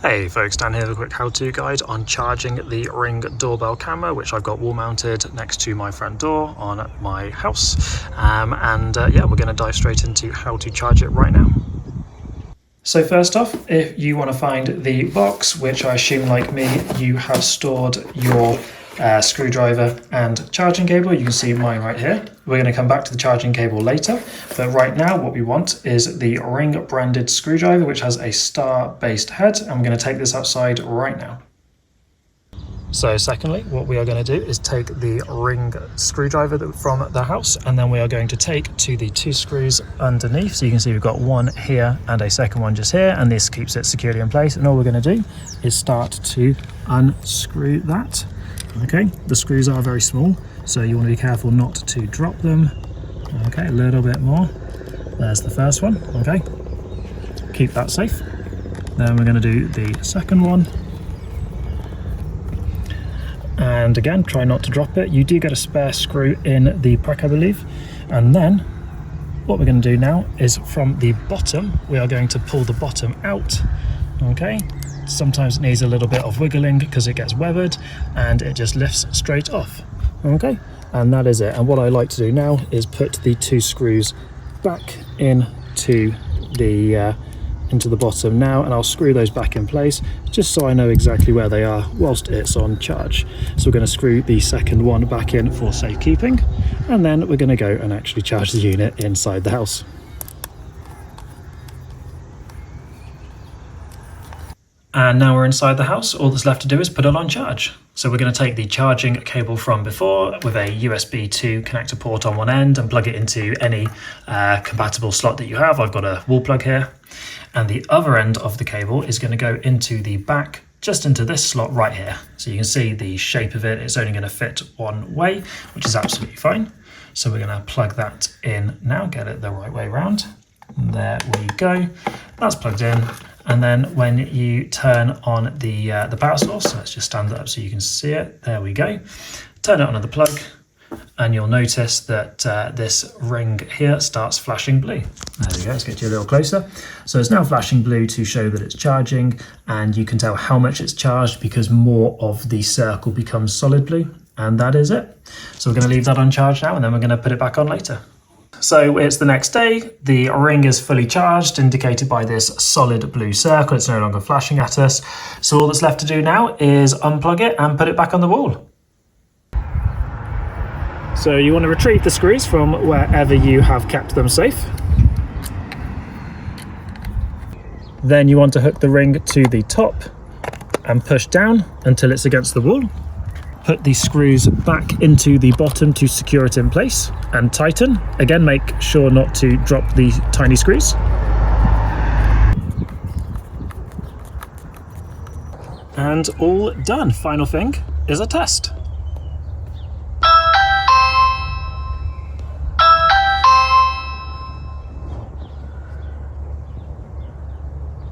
Hey folks, Dan here with a quick how-to guide on charging the Ring doorbell camera, which I've got wall mounted next to my front door on my house. Yeah, we're going to dive straight into how to charge it right now. So first off, if you want to find the box, which I assume like me, you have stored your screwdriver and charging cable. You can see mine right here. We're going to come back to the charging cable later, but right now what we want is the Ring branded screwdriver, which has a star based head, and we're going to take this outside right now. So secondly, what we are going to do is take the Ring screwdriver from the house, and then we are going to take to the two screws underneath. So you can see we've got one here and a second one just here, and this keeps it securely in place. And all we're going to do is start to unscrew that. Okay, the screws are very small, so you want to be careful not to drop them. Okay, a little bit more. There's the first one. Okay, keep that safe. Then we're going to do the second one. And again, try not to drop it. You do get a spare screw in the pack, I believe. And then what we're going to do now is from the bottom, we are going to pull the bottom out. Okay, sometimes it needs a little bit of wiggling because it gets weathered, and it just lifts straight off. Okay, and that is it. And what I like to do now is put the two screws back into the bottom now, and I'll screw those back in place just so I know exactly where they are whilst it's on charge. So we're going to screw the second one back in for safekeeping, and then we're going to go and actually charge the unit inside the house. And now we're inside the house, all that's left to do is put it on charge. So we're going to take the charging cable from before with a USB 2 connector port on one end and plug it into any compatible slot that you have. I've got a wall plug here. And the other end of the cable is going to go into the back, just into this slot right here. So you can see the shape of it, it's only going to fit one way, which is absolutely fine. So we're going to plug that in now, get it the right way around. And there we go, that's plugged in. And then when you turn on the power source, so let's just stand it up so you can see it. There we go. Turn it on the plug, and you'll notice that this ring here starts flashing blue. There we go. Let's get you a little closer. So it's now flashing blue to show that it's charging, and you can tell how much it's charged because more of the circle becomes solid blue, and that is it. So we're going to leave that on charge now, and then we're going to put it back on later. So it's the next day, the Ring is fully charged, indicated by this solid blue circle. It's no longer flashing at us. So all that's left to do now is unplug it and put it back on the wall. So you want to retrieve the screws from wherever you have kept them safe. Then you want to hook the Ring to the top and push down until it's against the wall. Put the screws back into the bottom to secure it in place and tighten. Again, make sure not to drop the tiny screws. And all done. Final thing is a test.